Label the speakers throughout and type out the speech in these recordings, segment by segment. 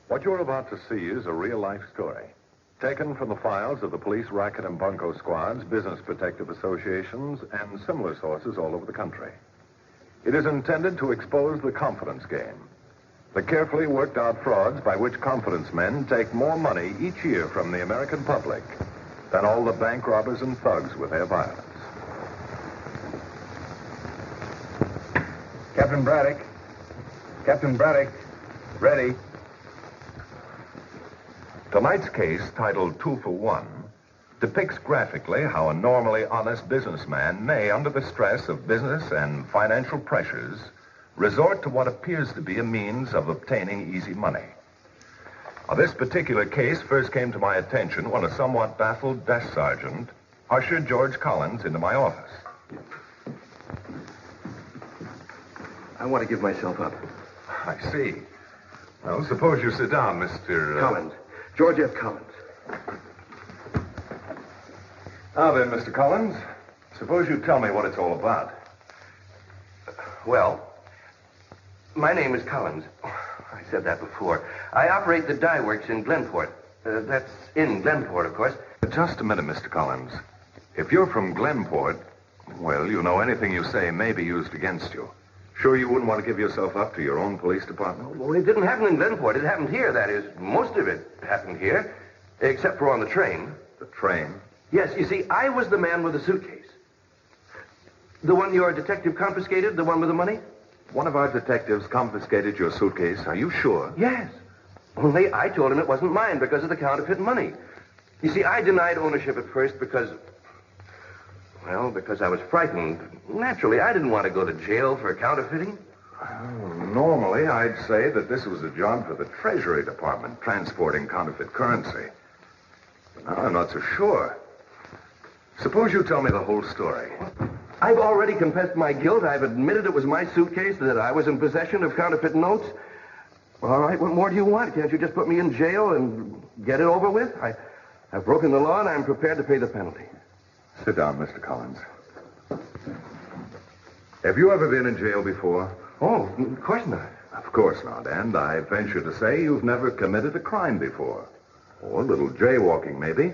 Speaker 1: What you're about to see is a real-life story, taken from the files of the police racket and bunco squads, business protective associations, and similar sources all over the country. It is intended to expose the confidence game, the carefully worked-out frauds by which confidence men take more money each year from the American public than all the bank robbers and thugs with their violence.
Speaker 2: Captain Braddock. Captain Braddock. Ready.
Speaker 1: Tonight's case, titled 2 for 1, depicts graphically how a normally honest businessman may, under the stress of business and financial pressures, resort to what appears to be a means of obtaining easy money. Now, this particular case first came to my attention when a somewhat baffled desk sergeant ushered George Collins into my office.
Speaker 3: I want to give myself up.
Speaker 1: I see. Well, suppose you sit down, Mr.
Speaker 3: Collins. George F. Collins.
Speaker 1: Now then, Mr. Collins, suppose you tell me what it's all about.
Speaker 3: Well, my name is Collins. I said that before. I operate the dye works in Glenport. That's in Glenport, of course.
Speaker 1: Just a minute, Mr. Collins. If you're from Glenport, well, you know anything you say may be used against you. Sure you wouldn't want to give yourself up to your own police department?
Speaker 3: Well, it didn't happen in Glenport. It happened here, that is. Most of it happened here, except for on the train.
Speaker 1: The train?
Speaker 3: Yes, you see, I was the man with the suitcase. The one your detective confiscated, the one with the money?
Speaker 1: One of our detectives confiscated your suitcase. Are you sure?
Speaker 3: Yes. Only I told him it wasn't mine because of the counterfeit money. You see, I denied ownership at first because I was frightened. Naturally, I didn't want to go to jail for counterfeiting.
Speaker 1: Well, normally, I'd say that this was a job for the Treasury Department, transporting counterfeit currency. But now I'm not so sure. Suppose you tell me the whole story.
Speaker 3: I've already confessed my guilt. I've admitted it was my suitcase, that I was in possession of counterfeit notes. All right, what more do you want? Can't you just put me in jail and get it over with? I've broken the law, and I'm prepared to pay the penalty.
Speaker 1: Sit down, Mr. Collins. Have you ever been in jail before?
Speaker 3: Oh, of course not.
Speaker 1: Of course not. And I venture to say you've never committed a crime before. Or a little jaywalking, maybe.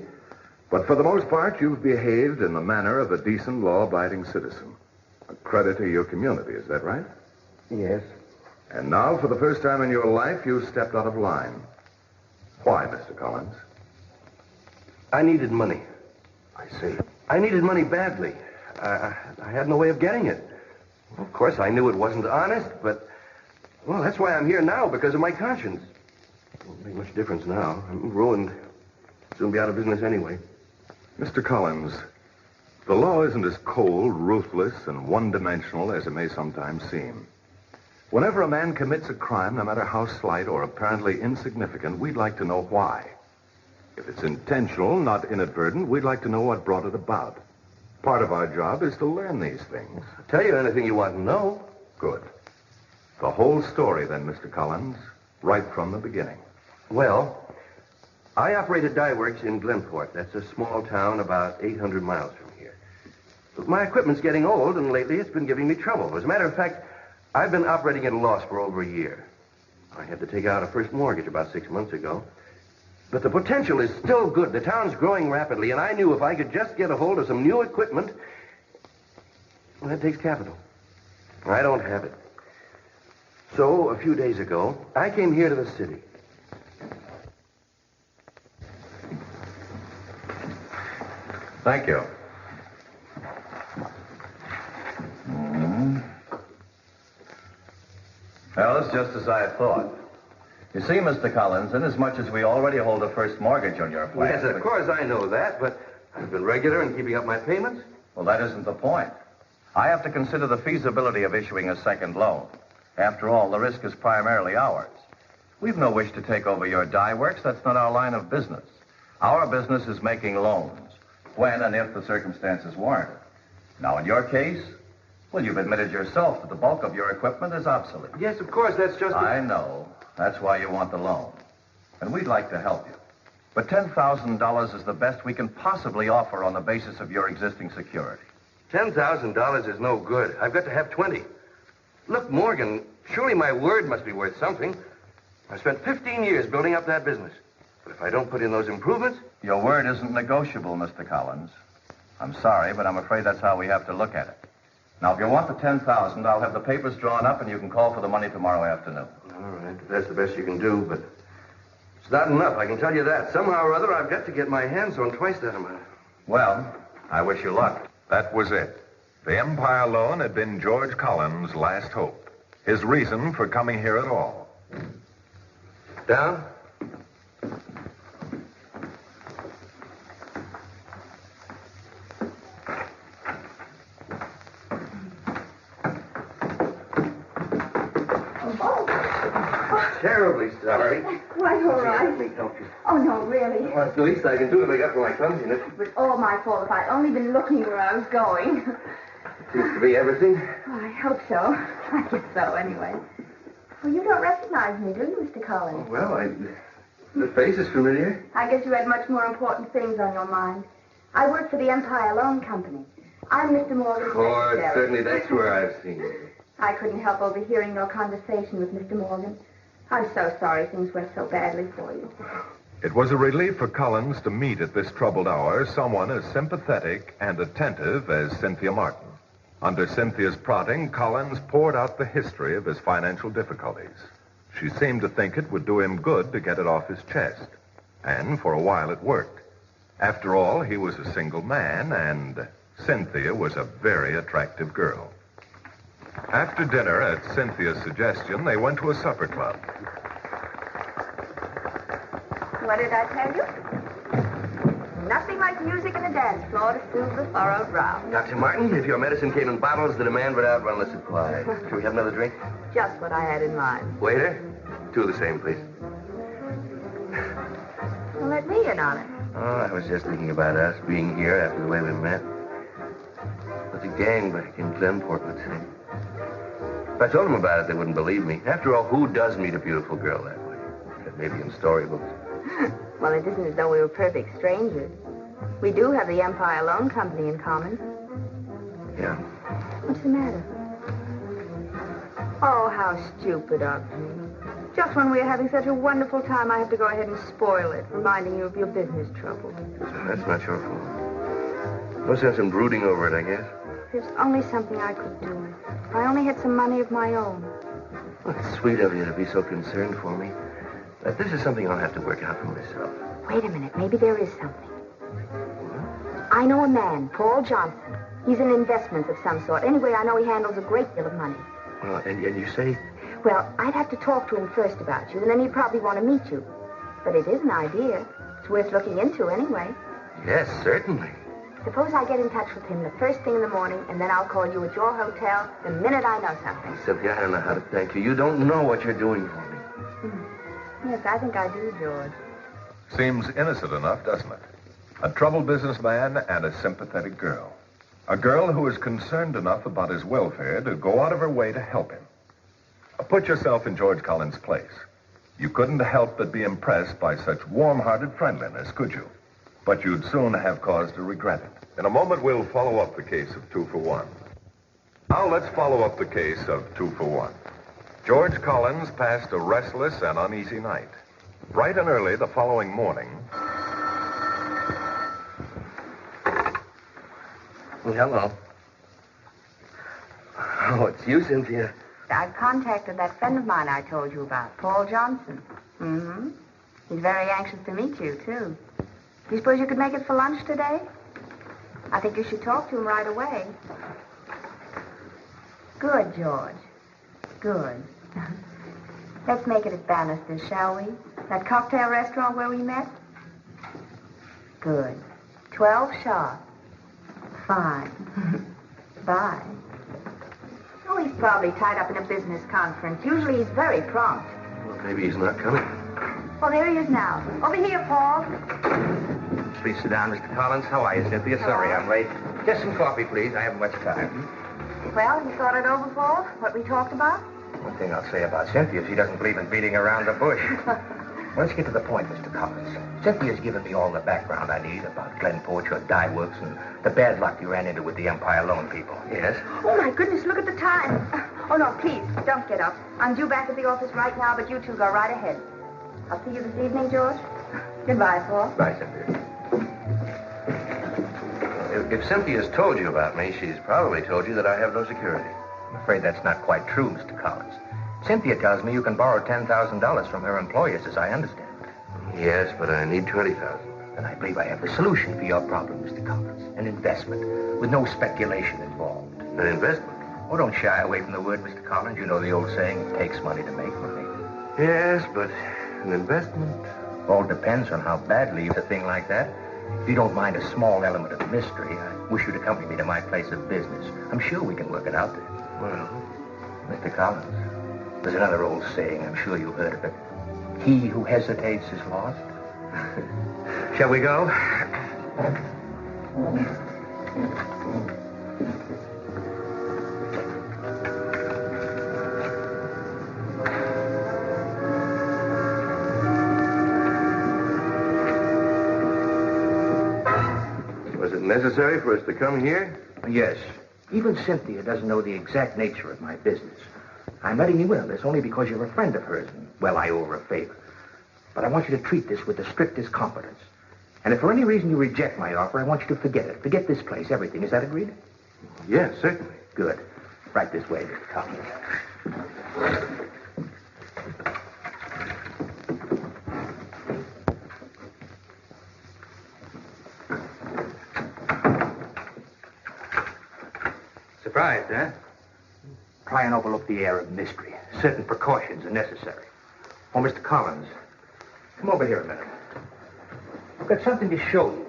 Speaker 1: But for the most part, you've behaved in the manner of a decent, law-abiding citizen. A credit to your community, is that right?
Speaker 3: Yes.
Speaker 1: And now, for the first time in your life, you've stepped out of line. Why, Mr. Collins?
Speaker 3: I needed money.
Speaker 1: I see.
Speaker 3: I needed money badly. I had no way of getting it. Of course, I knew it wasn't honest, but, well, that's why I'm here now, because of my conscience. It won't make much difference now. I'm ruined. Soon be out of business anyway.
Speaker 1: Mr. Collins, the law isn't as cold, ruthless, and one-dimensional as it may sometimes seem. Whenever a man commits a crime, no matter how slight or apparently insignificant, we'd like to know why. If it's intentional, not inadvertent, we'd like to know what brought it about. Part of our job is to learn these things.
Speaker 3: I'll tell you anything you want to know.
Speaker 1: Good. The whole story, then, Mr. Collins, right from the beginning.
Speaker 3: Well, I operate a dye works in Glenport. That's a small town about 800 miles from here. But my equipment's getting old, and lately it's been giving me trouble. As a matter of fact, I've been operating at a loss for over a year. I had to take out a first mortgage about 6 months ago. But the potential is still good. The town's growing rapidly, and I knew if I could just get a hold of some new equipment, well, that takes capital. I don't have it. So, a few days ago, I came here to the city.
Speaker 1: Thank you.
Speaker 4: Well, it's just as I thought. You see, Mr. Collins, inasmuch as we already hold a first mortgage on your flat...
Speaker 3: Yes, of course, I know that, but I've been regular in keeping up my payments.
Speaker 4: Well, that isn't the point. I have to consider the feasibility of issuing a second loan. After all, the risk is primarily ours. We've no wish to take over your dye works. That's not our line of business. Our business is making loans, when and if the circumstances warrant it. Now, in your case, well, you've admitted yourself that the bulk of your equipment is obsolete.
Speaker 3: Yes, of course, that's just...
Speaker 4: I know. That's why you want the loan. And we'd like to help you. But $10,000 is the best we can possibly offer on the basis of your existing security.
Speaker 3: $10,000 is no good. I've got to have 20. Look, Morgan, surely my word must be worth something. I spent 15 years building up that business. But if I don't put in those improvements...
Speaker 4: Your word isn't negotiable, Mr. Collins. I'm sorry, but I'm afraid that's how we have to look at it. Now, if you want the $10,000, I'll have the papers drawn up and you can call for the money tomorrow afternoon.
Speaker 3: All right, if that's the best you can do, but it's not enough, I can tell you that. Somehow or other, I've got to get my hands on twice that amount.
Speaker 4: Well, I wish you luck.
Speaker 1: That was it. The Empire loan had been George Collins' last hope. His reason for coming here at all.
Speaker 3: Down? Terribly sorry.
Speaker 5: Quite all right.
Speaker 3: Let me help you.
Speaker 5: Oh, no, really.
Speaker 3: Well, it's the least I can do to make up for my clumsiness.
Speaker 5: It was all my fault if I'd only been looking where I was going.
Speaker 3: Seems to be everything.
Speaker 5: Oh, I hope so. I guess so, anyway. Well, you don't recognize me, do you, Mr. Collins?
Speaker 3: Well, the face is familiar.
Speaker 5: I guess you had much more important things on your mind. I work for the Empire Loan Company. I'm Mr. Morgan's secretary.
Speaker 3: Certainly that's where I've seen you.
Speaker 5: I couldn't help overhearing your conversation with Mr. Morgan. I'm so sorry things went so badly for you.
Speaker 1: It was a relief for Collins to meet at this troubled hour someone as sympathetic and attentive as Cynthia Martin. Under Cynthia's prodding, Collins poured out the history of his financial difficulties. She seemed to think it would do him good to get it off his chest. And for a while it worked. After all, he was a single man, and Cynthia was a very attractive girl. After dinner, at Cynthia's suggestion, they went to a supper club.
Speaker 5: What did I tell you? Nothing like music and a dance floor to soothe the furrowed brow.
Speaker 3: Dr. Martin, if your medicine came in bottles, the demand would outrun the supply. Shall we have another drink?
Speaker 5: Just what I had in mind.
Speaker 3: Waiter, 2 of the same, please.
Speaker 5: Well, let me in on it.
Speaker 3: Oh, I was just thinking about us being here after the way we met. What the gang back in Glenport would say. If I told them about it, they wouldn't believe me. After all, who does meet a beautiful girl that way? Except maybe in storybooks.
Speaker 5: Well, it isn't as though we were perfect strangers. We do have the Empire Loan Company in common.
Speaker 3: Yeah.
Speaker 5: What's the matter? Oh, how stupid of me. Just when we are having such a wonderful time, I have to go ahead and spoil it, reminding you of your business troubles.
Speaker 3: That's not your fault. No sense in brooding over it, I guess.
Speaker 5: There's only something I could do. If I only had some money of my own.
Speaker 3: Well, it's sweet of you to be so concerned for me. But this is something I'll have to work out for myself.
Speaker 5: Wait a minute. Maybe there is something. I know a man, Paul Johnson. He's in investments of some sort. Anyway, I know he handles a great deal of money.
Speaker 3: Well, and you say...
Speaker 5: Well, I'd have to talk to him first about you, and then he'd probably want to meet you. But it is an idea. It's worth looking into anyway.
Speaker 3: Yes, certainly.
Speaker 5: Suppose I get in touch with him the first thing in the morning, and then I'll call you at your hotel the minute I know something.
Speaker 3: Cynthia, I don't know how to thank you. You don't know what you're doing for me.
Speaker 5: Yes, I think I do, George.
Speaker 1: Seems innocent enough, doesn't it? A troubled businessman and a sympathetic girl. A girl who is concerned enough about his welfare to go out of her way to help him. Put yourself in George Collins' place. You couldn't help but be impressed by such warm-hearted friendliness, could you? But you'd soon have cause to regret it. In a moment, we'll follow up the case of 2 for 1. Now let's follow up the case of 2 for 1. George Collins passed a restless and uneasy night. Bright and early the following morning...
Speaker 3: Well, hello. Oh, it's you, Cynthia.
Speaker 5: I've contacted that friend of mine I told you about, Paul Johnson. Mm-hmm. He's very anxious to meet you, too. Do you suppose you could make it for lunch today? I think you should talk to him right away. Good, George. Good. Let's make it at Bannister's, shall we? That cocktail restaurant where we met? Good. 12 sharp. Fine. Bye. Oh, he's probably tied up in a business conference. Usually he's very prompt.
Speaker 3: Well, maybe he's not coming.
Speaker 5: Well, there he is now. Over here, Paul.
Speaker 2: Please sit down, Mr. Collins. How are you, Cynthia? Sorry I'm late. Just some coffee, please. I haven't much time.
Speaker 5: Well, you thought it over, Paul? What we talked about?
Speaker 2: One thing I'll say about Cynthia, she doesn't believe in beating around the bush. Let's get to the point, Mr. Collins. Cynthia's given me all the background I need about Glenport, your dye works, and the bad luck you ran into with the Empire Loan people.
Speaker 3: Yes?
Speaker 5: Oh, my goodness, look at the time. Oh, no, please, don't get up. I'm due back at the office right now, but you two go right ahead. I'll see you this evening, George. Goodbye, Paul.
Speaker 3: Bye, Cynthia. If Cynthia's told you about me, she's probably told you that I have no security.
Speaker 2: I'm afraid that's not quite true, Mr. Collins. Cynthia tells me you can borrow $10,000 from her employers, as I understand.
Speaker 3: Yes, but I need $20,000.
Speaker 2: And I believe I have the solution for your problem, Mr. Collins. An investment with no speculation involved.
Speaker 3: An investment?
Speaker 2: Oh, don't shy away from the word, Mr. Collins. You know the old saying, it takes money to make money.
Speaker 3: Yes, but an investment?
Speaker 2: All depends on how badly a thing like that. If you don't mind a small element of mystery, I wish you'd accompany me to my place of business. I'm sure we can work it out there.
Speaker 3: Well,
Speaker 2: Mr. Collins, there's another old saying, I'm sure you've heard of it. He who hesitates is lost. Shall we go?
Speaker 3: was it necessary for us to come here?
Speaker 2: Yes. Even Cynthia doesn't know the exact nature of my business. I'm letting you in on this only because you're a friend of hers, and, well, I owe her a favor. But I want you to treat this with the strictest confidence. And if for any reason you reject my offer, I want you to forget it. Forget this place, everything. Is that agreed?
Speaker 3: Yes, certainly.
Speaker 2: Good. Right this way, Mr. Collins. Surprised, huh? Try and overlook the air of mystery. Certain precautions are necessary. Oh, Mr. Collins, come over here a minute. I've got something to show you.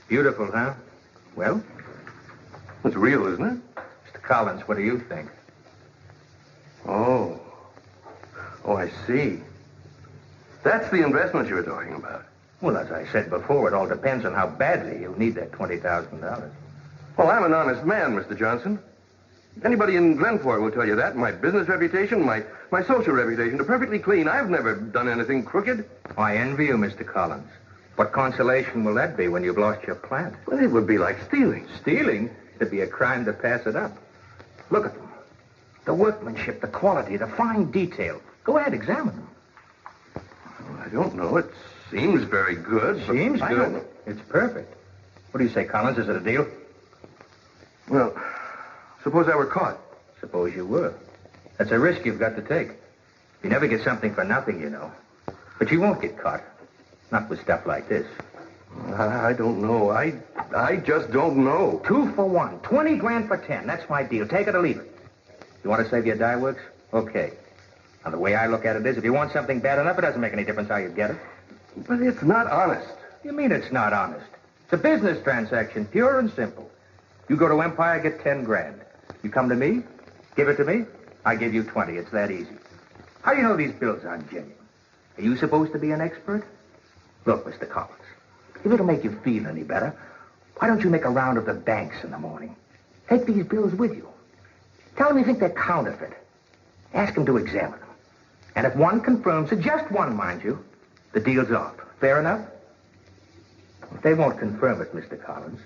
Speaker 2: Beautiful, huh? Well?
Speaker 3: It's real, isn't it?
Speaker 2: Mr. Collins, what do you think?
Speaker 3: Oh, I see. That's the investment you were talking about.
Speaker 2: Well, as I said before, it all depends on how badly you'll need that $20,000.
Speaker 3: Well, I'm an honest man, Mr. Johnson. Anybody in Glenport will tell you that. My business reputation, my social reputation are perfectly clean. I've never done anything crooked.
Speaker 2: I envy you, Mr. Collins. What consolation will that be when you've lost your plant?
Speaker 3: Well, it would be like stealing.
Speaker 2: Stealing? It'd be a crime to pass it up. Look at them. The workmanship, the quality, the fine detail. Go ahead, examine them.
Speaker 3: Well, I don't know. It seems very good. But
Speaker 2: Seems
Speaker 3: I
Speaker 2: good.
Speaker 3: don't know.
Speaker 2: It's perfect. What do you say, Collins? Is it a deal?
Speaker 3: Well, suppose I were caught.
Speaker 2: Suppose you were. That's a risk you've got to take. You never get something for nothing, you know. But you won't get caught. Not with stuff like this.
Speaker 3: I don't know. I just don't know.
Speaker 2: 2 for 1. 20 grand for 10. That's my deal. Take it or leave it. You want to save your dye works? Okay. Now, the way I look at it is, if you want something bad enough, it doesn't make any difference how you get it.
Speaker 3: But it's not honest.
Speaker 2: You mean it's not honest? It's a business transaction, pure and simple. You go to Empire, get 10 grand. You come to me, give it to me, I give you 20. It's that easy. How do you know these bills aren't genuine? Are you supposed to be an expert? Look, Mr. Collins, if it'll make you feel any better, why don't you make a round of the banks in the morning? Take these bills with you. Tell them you think they're counterfeit. Ask them to examine them. And if one confirms it, just one, mind you, the deal's off. Fair enough? If they won't confirm it, Mr. Collins,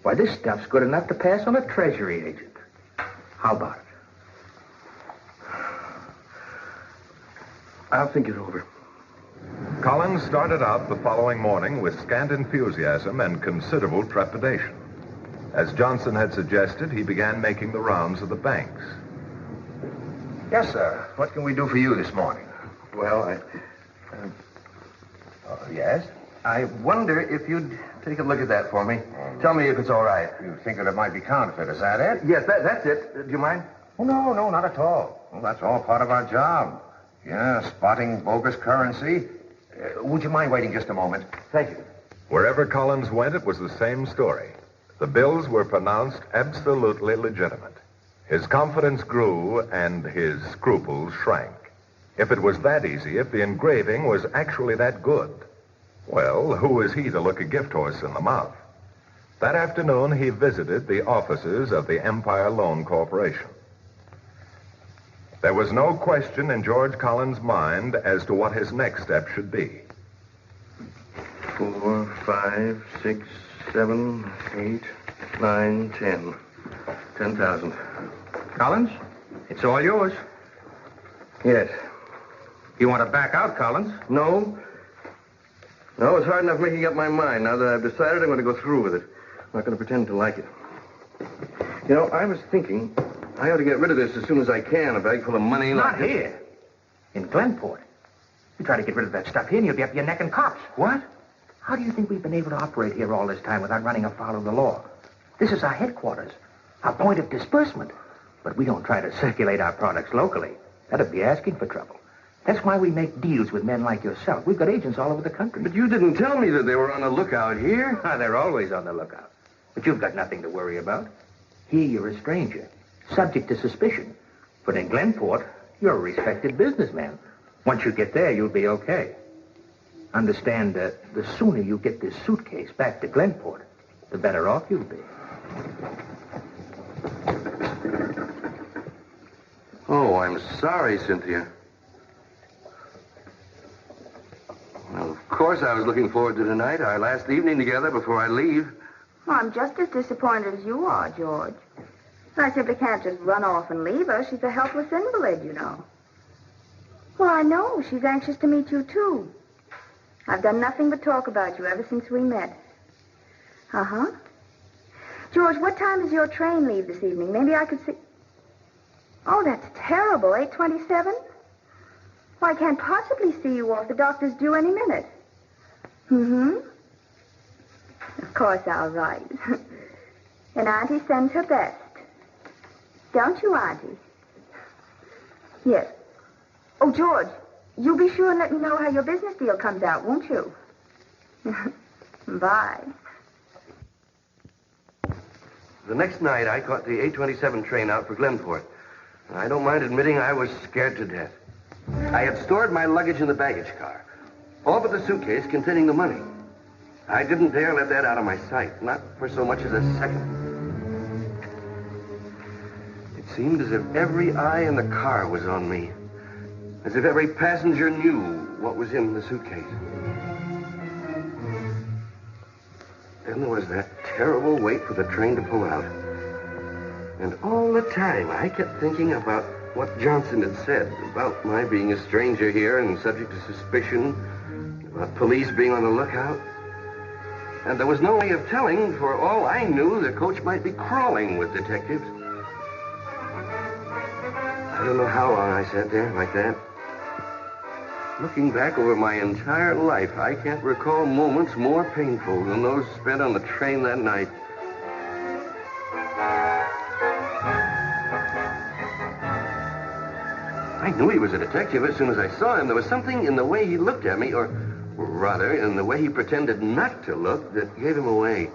Speaker 2: why, this stuff's good enough to pass on a treasury agent. How about it?
Speaker 3: I'll think it over.
Speaker 1: Collins started out the following morning with scant enthusiasm and considerable trepidation. As Johnson had suggested, he began making the rounds of the banks.
Speaker 2: Yes, sir. What can we do for you this morning?
Speaker 3: Well,
Speaker 2: Yes?
Speaker 3: I wonder if you'd take a look at that for me. Tell me if it's all right.
Speaker 2: You think that it might be counterfeit, is that it?
Speaker 3: Yes, that's it. Do you mind?
Speaker 2: Oh, no, not at all. Well, that's all part of our job. Yeah, spotting bogus currency. Would you mind waiting just a moment?
Speaker 3: Thank you.
Speaker 1: Wherever Collins went, it was the same story. The bills were pronounced absolutely legitimate. His confidence grew and his scruples shrank. If it was that easy, if the engraving was actually that good, well, who is he to look a gift horse in the mouth? That afternoon, he visited the offices of the Empire Loan Corporation. There was no question in George Collins' mind as to what his next step should be.
Speaker 3: 4, 5, 6, 7, 8, 9, 10. 10,000.
Speaker 2: Collins, it's all yours.
Speaker 3: Yes.
Speaker 2: You want to back out, Collins?
Speaker 3: No. No, it's hard enough making up my mind. Now that I've decided, I'm going to go through with it. I'm not going to pretend to like it. You know, I was thinking I ought to get rid of this as soon as I can. A bag full of money
Speaker 2: Not
Speaker 3: like this.
Speaker 2: here. In Glenport. You try to get rid of that stuff here and you'll be up your neck in cops.
Speaker 3: What?
Speaker 2: How do you think we've been able to operate here all this time without running afoul of the law? This is our headquarters, our point of disbursement. But we don't try to circulate our products locally. That'd be asking for trouble. That's why we make deals with men like yourself. We've got agents all over the country.
Speaker 3: But you didn't tell me that they were on the lookout here.
Speaker 2: They're always on the lookout. But you've got nothing to worry about. Here you're a stranger, subject to suspicion. But in Glenport, you're a respected businessman. Once you get there, you'll be okay. Understand that the sooner you get this suitcase back to Glenport, the better off you'll be.
Speaker 3: Oh, I'm sorry, Cynthia. Well, of course I was looking forward to tonight, our last evening together before I leave.
Speaker 5: Well, I'm just as disappointed as you are, George. I simply can't just run off and leave her. She's a helpless invalid, you know. Well, I know. She's anxious to meet you, too. I've done nothing but talk about you ever since we met. Uh-huh. George, what time does your train leave this evening? Maybe I could see... Oh, that's terrible. 8:27? Well, I can't possibly see you off. The doctor's due any minute. Mm-hmm. Of course I'll write. And Auntie sends her best. Don't you, Auntie? Yes. Oh, George, you'll be sure and let me know how your business deal comes out, won't you? Bye.
Speaker 3: The next night, I caught the 8:27 train out for Glenport. And I don't mind admitting I was scared to death. I had stored my luggage in the baggage car, all but the suitcase containing the money. I didn't dare let that out of my sight, not for so much as a second. It seemed as if every eye in the car was on me, as if every passenger knew what was in the suitcase. Then there was that terrible wait for the train to pull out. And all the time, I kept thinking about what Johnson had said about my being a stranger here and subject to suspicion, about police being on the lookout. And there was no way of telling. For all I knew, the coach might be crawling with detectives. I don't know how long I sat there like that. Looking back over my entire life, I can't recall moments more painful than those spent on the train that night. I knew he was a detective as soon as I saw him. There was something in the way he looked at me, or rather, in the way he pretended not to look, that gave him away.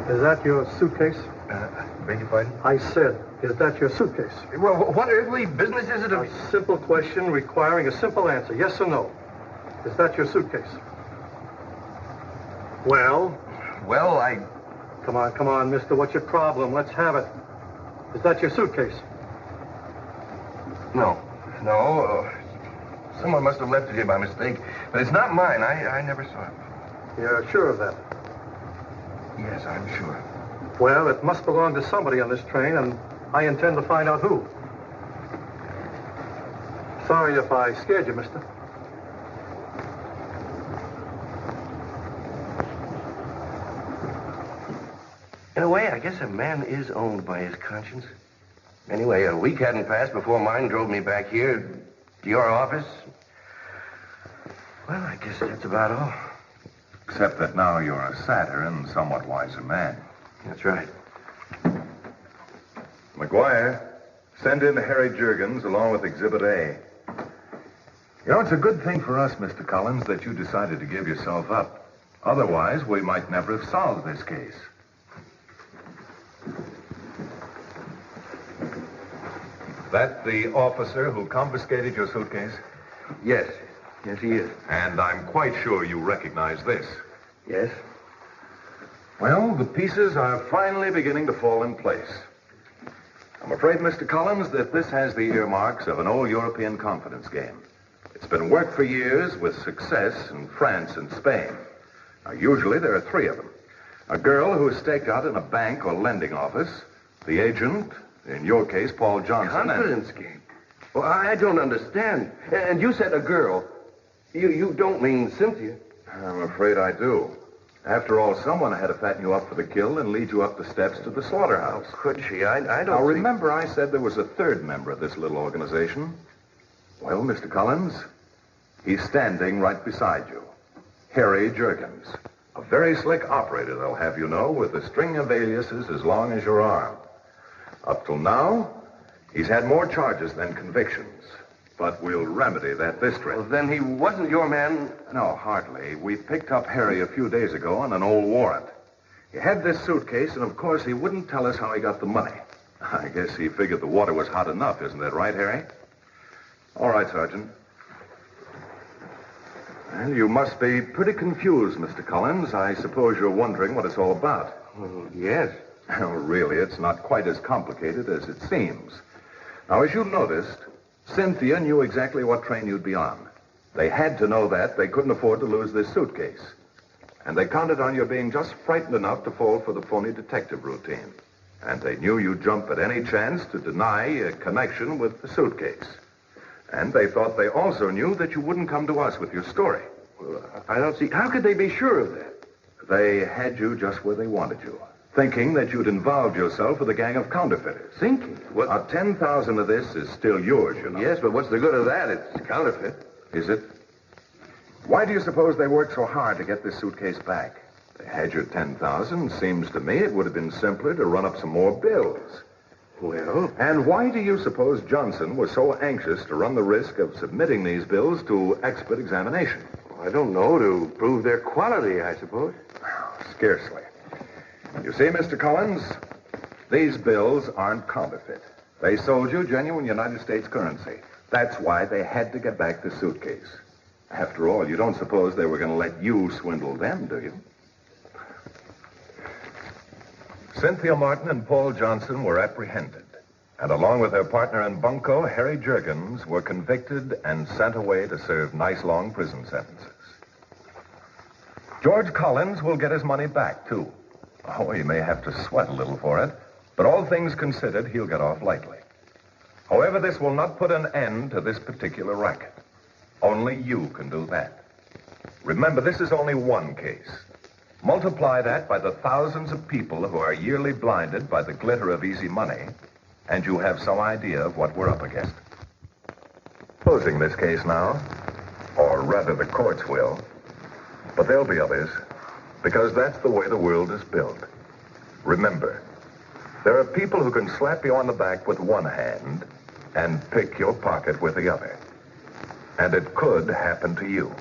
Speaker 6: Is that your suitcase?
Speaker 3: Beg your pardon?
Speaker 6: I said, is that your suitcase?
Speaker 3: Well, what earthly business is it of...
Speaker 6: A simple question requiring a simple answer, yes or no. Is that your suitcase? Well?
Speaker 3: Well, I...
Speaker 6: Come on, mister. What's your problem? Let's have it. Is that your suitcase?
Speaker 3: No. Someone must have left it here by mistake. But it's not mine. I never saw it.
Speaker 6: You're sure of that?
Speaker 3: Yes, I'm sure.
Speaker 6: Well, it must belong to somebody on this train, and I intend to find out who. Sorry if I scared you, mister.
Speaker 3: In a way, I guess a man is owned by his conscience. Anyway, a week hadn't passed before mine drove me back here to your office. Well, I guess that's about all.
Speaker 1: Except that now you're a sadder and somewhat wiser man.
Speaker 3: That's right.
Speaker 1: McGuire, send in Harry Juergens along with Exhibit A. You know, it's a good thing for us, Mr. Collins, that you decided to give yourself up. Otherwise, we might never have solved this case. That the officer who confiscated your suitcase?
Speaker 3: Yes. Yes, he is.
Speaker 1: And I'm quite sure you recognize this.
Speaker 3: Yes.
Speaker 1: Well, the pieces are finally beginning to fall in place. I'm afraid, Mr. Collins, that this has the earmarks of an old European confidence game. It's been worked for years with success in France and Spain. Now, usually there are three of them. A girl who is staked out in a bank or lending office, the agent, in your case, Paul Johnson.
Speaker 3: Confidence game? Well, I don't understand. And you said a girl. You don't mean Cynthia.
Speaker 1: I'm afraid I do. After all, someone had to fatten you up for the kill and lead you up the steps to the slaughterhouse.
Speaker 3: How could she? I don't
Speaker 1: Now,
Speaker 3: think...
Speaker 1: remember I said there was a third member of this little organization? Well, Mr. Collins, he's standing right beside you. Harry Juergens. A very slick operator, they'll have you know, with a string of aliases as long as your arm. Up till now, he's had more charges than convictions. But we'll remedy that this trip.
Speaker 3: Well, then he wasn't your man.
Speaker 1: No, hardly. We picked up Harry a few days ago on an old warrant. He had this suitcase, and of course he wouldn't tell us how he got the money. I guess he figured the water was hot enough, isn't that right, Harry? All right, Sergeant. Well, you must be pretty confused, Mr. Collins. I suppose you're wondering what it's all about.
Speaker 3: Yes.
Speaker 1: Well, really, it's not quite as complicated as it seems. Now, as you noticed, Cynthia knew exactly what train you'd be on. They had to know that. They couldn't afford to lose this suitcase. And they counted on your being just frightened enough to fall for the phony detective routine. And they knew you'd jump at any chance to deny a connection with the suitcase. And they thought they also knew that you wouldn't come to us with your story.
Speaker 3: Well, I don't see... How could they be sure of that?
Speaker 1: They had you just where they wanted you, thinking that you'd involved yourself with a gang of counterfeiters.
Speaker 3: Thinking? What?
Speaker 1: Now, 10,000 of this is still yours, you know.
Speaker 3: Yes, but what's the good of that? It's counterfeit.
Speaker 1: Is it? Why do you suppose they worked so hard to get this suitcase back? They had your 10,000. Seems to me it would have been simpler to run up some more bills.
Speaker 3: Well?
Speaker 1: And why do you suppose Johnson was so anxious to run the risk of submitting these bills to expert examination?
Speaker 3: I don't know, to prove their quality, I suppose.
Speaker 1: Scarcely. You see, Mr. Collins, these bills aren't counterfeit. They sold you genuine United States currency. That's why they had to get back the suitcase. After all, you don't suppose they were going to let you swindle them, do you? Cynthia Martin and Paul Johnson were apprehended, and along with their partner in bunco, Harry Juergens, were convicted and sent away to serve nice long prison sentences. George Collins will get his money back, too. Oh, he may have to sweat a little for it, but all things considered, he'll get off lightly. However, this will not put an end to this particular racket. Only you can do that. Remember, this is only one case. Multiply that by the thousands of people who are yearly blinded by the glitter of easy money, and you have some idea of what we're up against. Closing this case now, or rather the courts will, but there'll be others, because that's the way the world is built. Remember, there are people who can slap you on the back with one hand and pick your pocket with the other. And it could happen to you.